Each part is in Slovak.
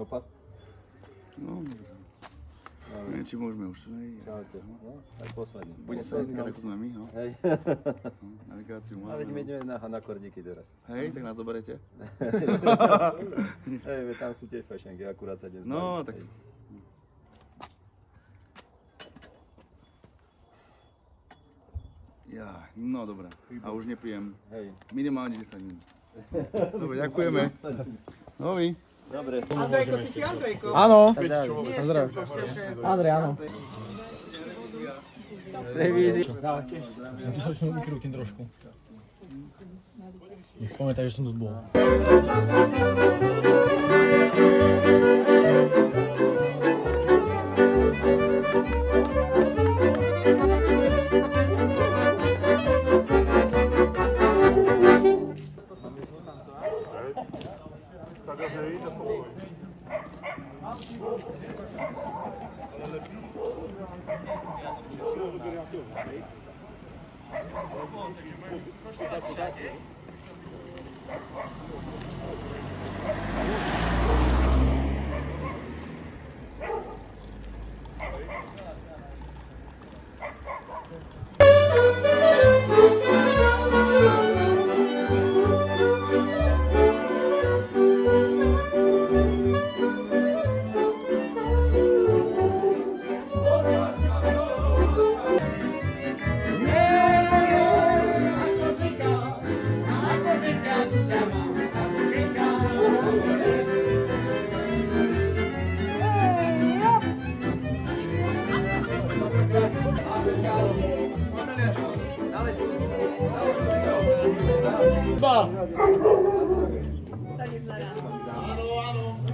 Opa. No, neviem, či môžeme už. Čaute. No, aj posledný. Bude sa jednať, ako sme my, no. Hej. Navigáciu A máme. veď my ideme na kordíky teraz. Hej, tak nás zoberete. Hej, tam sú tiež fešenky, akurát sa dnes No, tak... Ja, no dobré. A už nepijem. Hej. Minimálne 10 minút. Dobre, ďakujeme. Novi. Dobre. Andrejko, ty si Andrejko? Áno. Nie, Pozdrav. Andrej, áno. Dávate. Ja tu sa vykrútim trošku. Nech pamätaj, že som tu bol.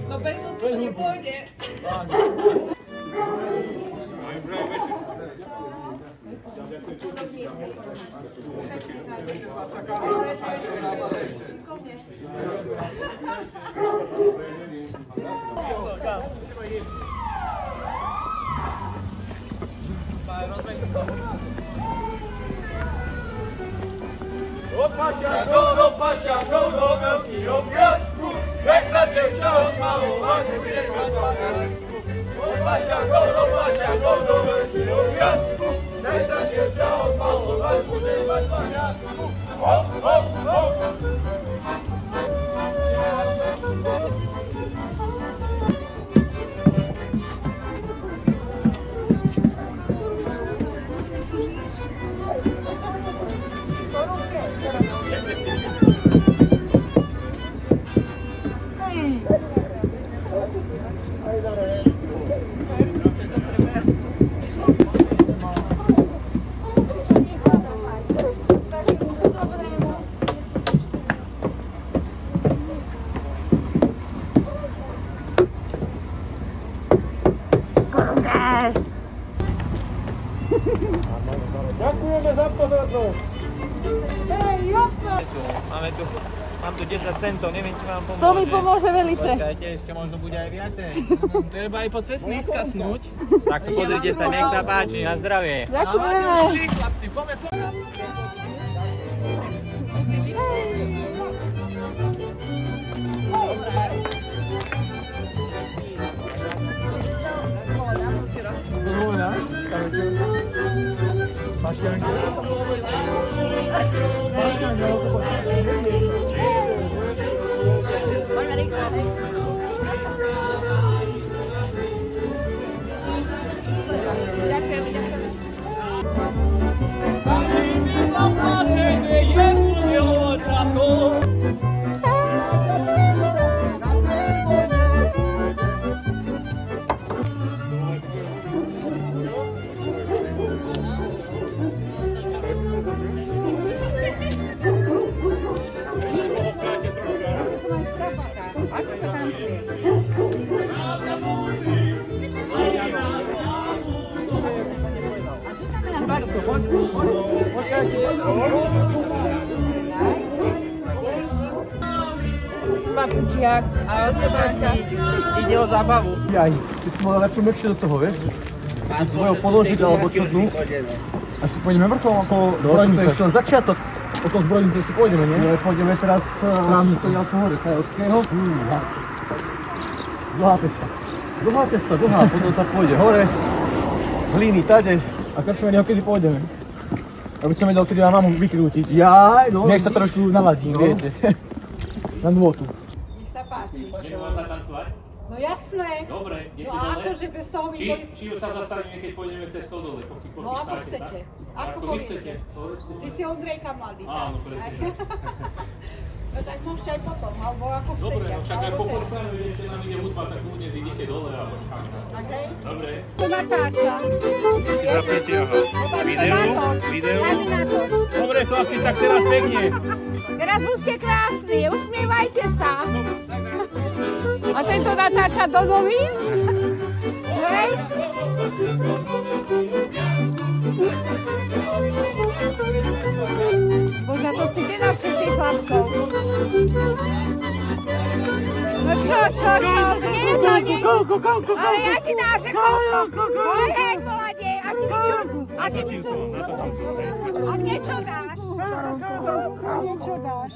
No bez to nepôjde. Opašťakou do veľký obviatku, nech sa dievča odmalovať nebude kvadrovať. Opašťakou do veľký obviatku, nech sa dievča odmalovať bude mať pamiatku. Hop, hop, hop. Ďakujeme za pozornosť. Mám tu 10 centov, neviem, či vám pomôže. To mi pomôže velice. Počkajte, ešte možno bude aj viacej. Treba aj po cestných skasnúť. Tak pozrite sa, nech sa páči, na zdravie. Ďakujeme. Šli, chlapci, poďme. Papučiak, a od teba sa... Ide o zábavu. Aj, ty si mohla lepšie mekšie do toho, vieš? Až dvojo položiť, alebo čo dnu. Až si pôjdeme vrchom ako zbrojnice. To je ešte len začiatok. Okolo zbrojnice ešte pôjdeme, nie? Nie, pôjdeme teraz... Strávnico. Hore, Kajovského. Dlhá cesta, potom sa pôjde hore, hliny, tade a krčmenie ho kedy pôjdeme. Aby som vedel, kedy mám mamu vykrútiť. Jaj, no. Nech sa trošku naladím, viete. Na nôtu. Nech sa páči. Ideme vám zatancovať? No jasné. Dobre, No idete a dole? akože bez toho my boli... Či sa zastavíme, keď pôjdeme cestou dole? No ako chcete. Ako vy chcete? poviete. Ty si Ondrejka mladý. Áno, presne. No tak môžete aj potom, alebo ako chcete. Dobre, no však aj alebo po teraz. portánu, ešte nám ide hudba, tak dnes idete dole alebo však. Okay. Dobre. To natáča. Si zapnete, aha. Video. Ani natoč. Dobre, chlapci, tak teraz pekne. Teraz buďte krásni, usmievajte sa. A tento natáča do novín? Hej? Bože, to si nenašiel tých chlapcov. No čo? Nie, to nie. Ale ja ti dám, že koľko. Hej, mladé. A ty mi čo? A mne čo dáš? A mne čo dáš?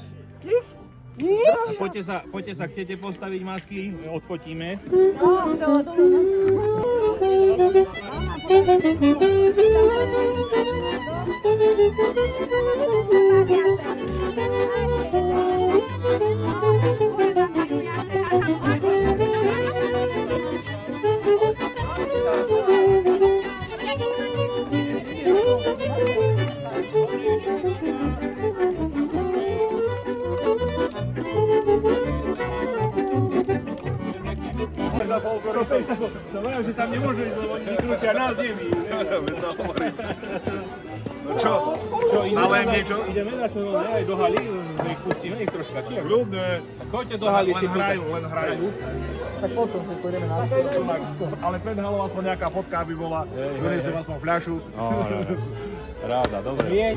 Nič? Poďte sa k tete postaviť masky, odfotíme. Som hovoril, že tam nemôžu ísť, lebo oni vykrútia nás, nie my. No čo? Nalejem niečo? Ideme na čo, no aj do haly, ich pustíme ich troška, či ako? Ľudne. Tak choďte do haly si Len hrajú. Tak potom si pôjdeme na Ale pred halou aspoň nejaká fotka, aby bola. Donesem aspoň fľašu. Ráda, dobre.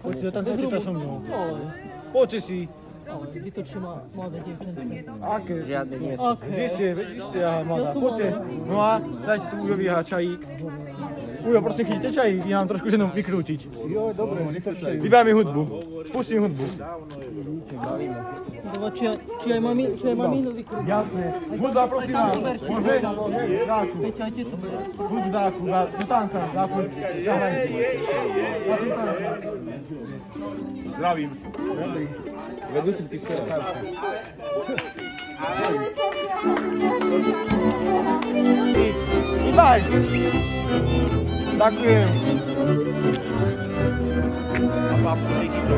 Poďte zatancovať to so mnou. Poďte si. Vytočí ma mladé dievčence. Aké? Žiadne nie sú. Vy ste aha, mladá. Poďte. No a dajte tu Ujovi čajík. Ujo, prosím, chytíte čajík, ja mám trošku ženom vykrútiť. Jo, dobre, vybaj mi hudbu. Pustím hudbu. Či aj mamínu vykrútiť. Jasné. Hudba, prosím vás. Môže? Dáku. Peťajte to. Hudbu dáku, do tanca, dáku. Zdravím. Vedúci z Kistera. Vybaj. Ďakujem. A papučíky to.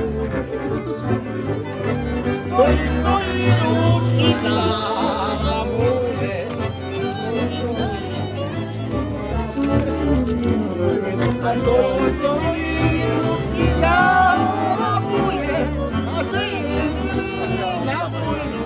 Stojí ručky zámuje. Stojí ručky zámuje. A že je milý na vojnu.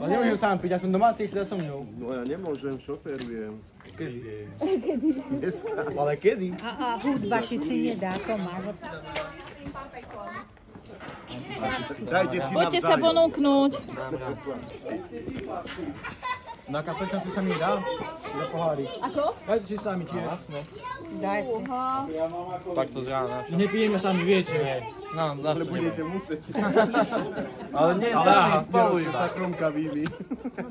Ale nemôžem sám piť, ja som domáci, ešte so mnou. No ja nemôžem, šoferujem. Kedy? Dneska. Ale kedy? A hudba, či si nedá, to máš. Dajte si Poďte sa ponúknuť. Na kasočan si sa mi dá? Za pohári. Ako? Dajte si sami tiež. Daj si. Tak to zrána. Nepijeme sami, viete. No, zase Budete musieť. Ale nie, sami spolu Sa iba. kromka výli.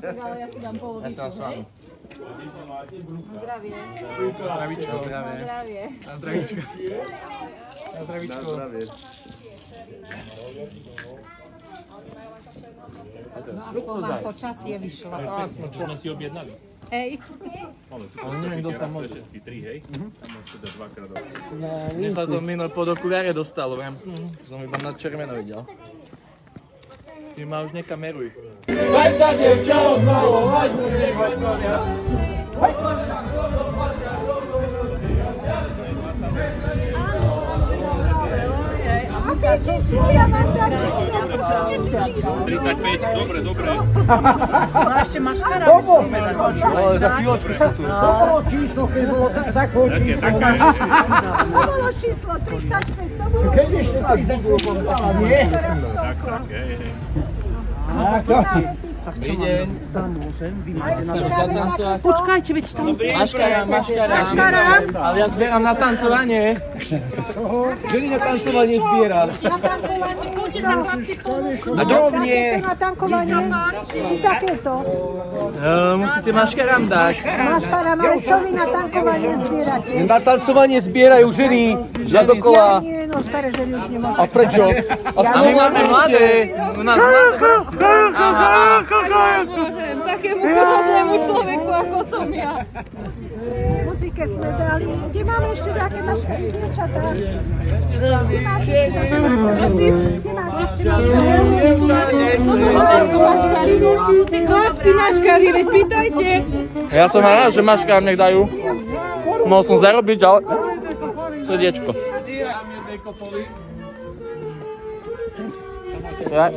Ale ja si dám Ja polovicu, som s vami. Zdravie. Zdravíčko. Zdravie. Zdravie. Na zdravíčko. Na zdravíčko. Na zdravie. Mám počasie vyšlo. Čo oni si objednali? Hej. Ale neviem, kto sa môže. Všetky 3, hej? Tam sa dá dvakrát. Mne sa to minulé pod okuliare dostalo, viem. Som iba na červeno videl. Ty ma už nekameruj. Daj sa dievča odmalovať, budem mať pamiatku. Aké číslo? Ja mám za číslo. 35, dobre. No ešte maškara musíme dať. Ale za chvíľočku sú tu. To bolo číslo, keď bolo takové číslo. To bolo číslo 35, to bolo Keď ešte 30 bolo povedala, nie? teraz koľko? Počkajte, veď tam... Maškarám. Ale ja zbieram na tancovanie. Ženy na tancovanie zbiera. Na tankovanie, poďte sa chlapci pomôcť. A drobne. Na tankovanie, takéto. Musíte maškarám dať. Maškaram, ale čo vy na tankovanie zbierate? Na tancovanie zbierajú ženy. Ja dokola. Nie, no staré ženy už nemôžu. A prečo? A my máme mladé. U nás mladé. Môžem, takému chudobnému človeku, ako som ja. Muzike sme dali. Kde máme ešte také maškary, dievčatá? Kde máte ešte? Prosím, kde máte ešte? Chlapci maškary, veď pýtajte. Ja som rád, že maškarám nech dajú. Mohol som zarobiť, ale srdiečko. Ja.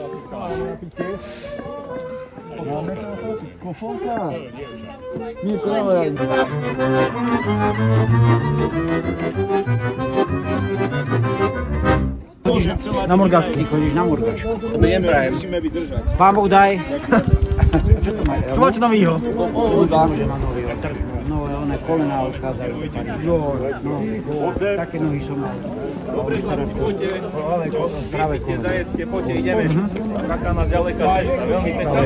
Na Murgačku, ty chodíš na Murgačku. Budem prajem. Musíme vydržať. Pán Boh daj. Čo to má? Čo máte novýho? Že má novýho. No, one kolená odchádzajú. No, také nohy som mal. Práve kolena. Zajedzte, poďte, ideme. Taká nás ďaleká cesta, veľmi pekná.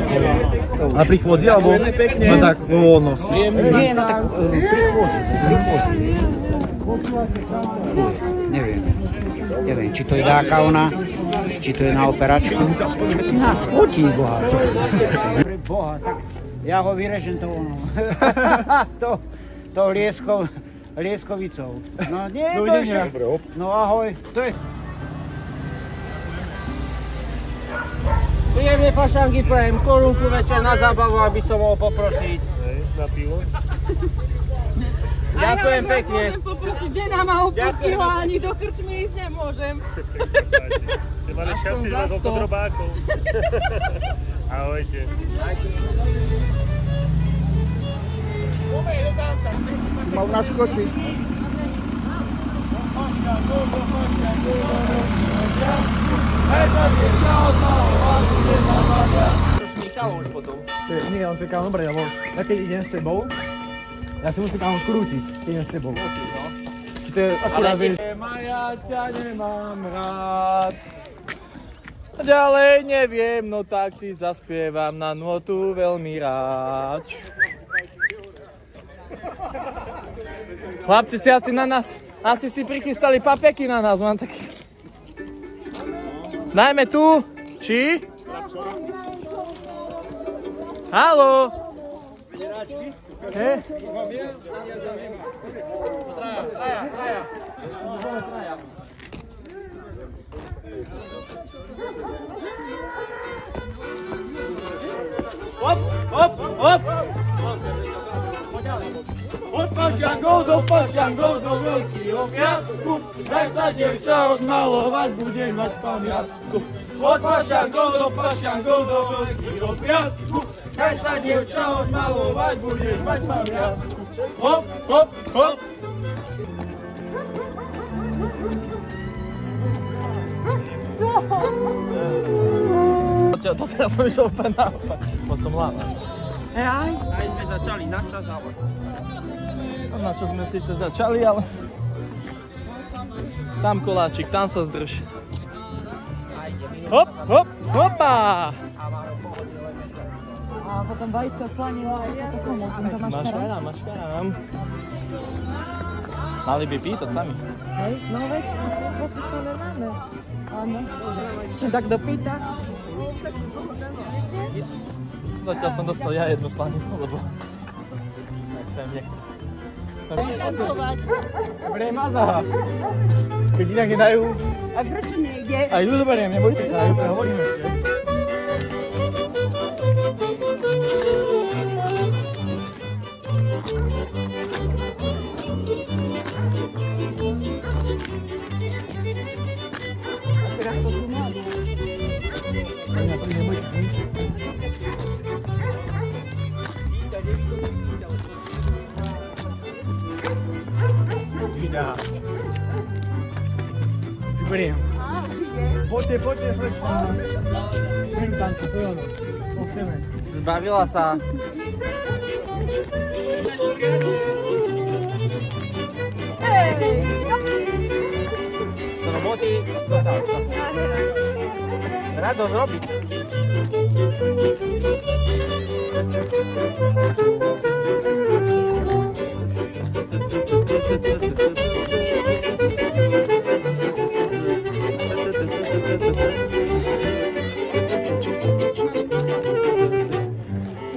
A pri chôdzi, alebo? No tak, vo voľnosti. Nie, no tak pri chôdzi. Neviem, či to je dáka ona, či to je na operačku. Ty nás fotí, Boha. Pre Boha, tak ja ho vyrežem to ono. to lieskovicou. No nie, to ešte. No ahoj. To je... Príjemné fašanky prajem, korunku večer na zábavu, aby som mohol poprosiť. Na pivo. Ďakujem pekne. Môžem poprosiť, žena ma opustila, ani do krčmy ísť nemôžem. Ste mali šťastie, že koľko drobákov. Ahojte. Mal naskočiť. Nie, on čaká, dobre, lebo ja keď idem s tebou, ja si musím tam krútiť, keď idem s tebou. Či to je akurát, vieš... Ja ťa nemám rád. Ďalej neviem, no tak si zaspievam na notu veľmi rád. Chlapci si asi na nás, asi si prichystali papäky na nás, mám taký... Najmä tu, či? Haló? Hej? Traja. Hop! Od pašťankov do veľkého piatku, tak sa dievča odmalovať, budem mať pamiatku. Od pašťankov do veľkého piatku, tak sa dievča odmalovať, budeš mať pamiatku. Hop! To teraz som išiel úplne naopak, bo som lámal. Aj sme začali na čas, ale... Na čo sme síce začali, ale... Tam koláčik, tam sa zdrž. Hopa! a potom vajca slanila a potom to Maškarám. Mali by pýtať sami. Hej, no veď, popísané máme. Áno. Či tak dopýta? Zatiaľ som dostal ja jednu slaninu, lebo tak sa im nechce. Tancovať. Dobre, maza. Keď inak nedajú. A prečo nejde? Aj ju zoberiem, nebojte sa, ju prehovorím ešte. A teraz to tu máme. Vydá. Už beriem. Poďte, slečna. Chcem tancu, to je ono. To chceme. Zbavila sa. Do roboty, do tanca. Radosť robiť.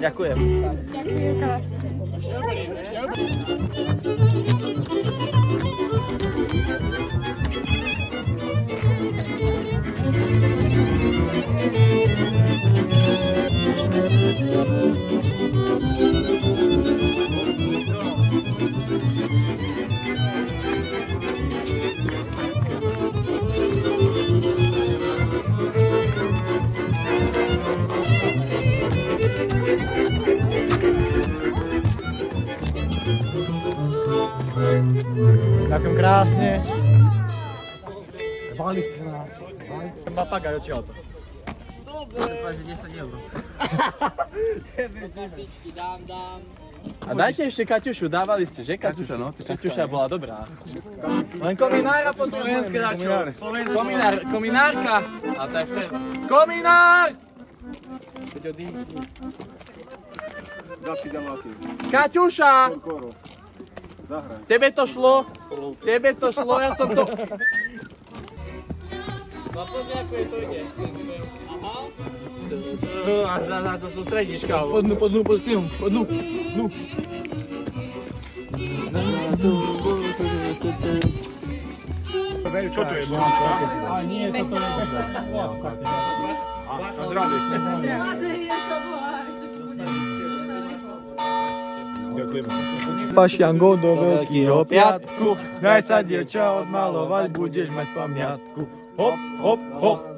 Ďakujem. Ďakujem krásne. Báli ste nás. Papagaj, odtiaľ to. Že 10 €. A dajte ešte Kaťušu, dávali ste, že Kaťuša? No, Kaťuša bola dobrá. Len kominára potrebujeme. Slovenské dačo. Kominárka. A tak to je. Kominár! Zaši damáky. Kaťuša! Koro. Zahraj. Tebe to šlo, ja som to... No pozri, ako je to ide. Aha. A to sú stredička. Podnú. Čo to je? Slončko? A nie, toto je dobré. A zraduješ, ne? Ďakujem. Fašiango do Veľkého piatku, daj sa dievča odmalovať, budeš mať pamiatku. Hop, hop, hop.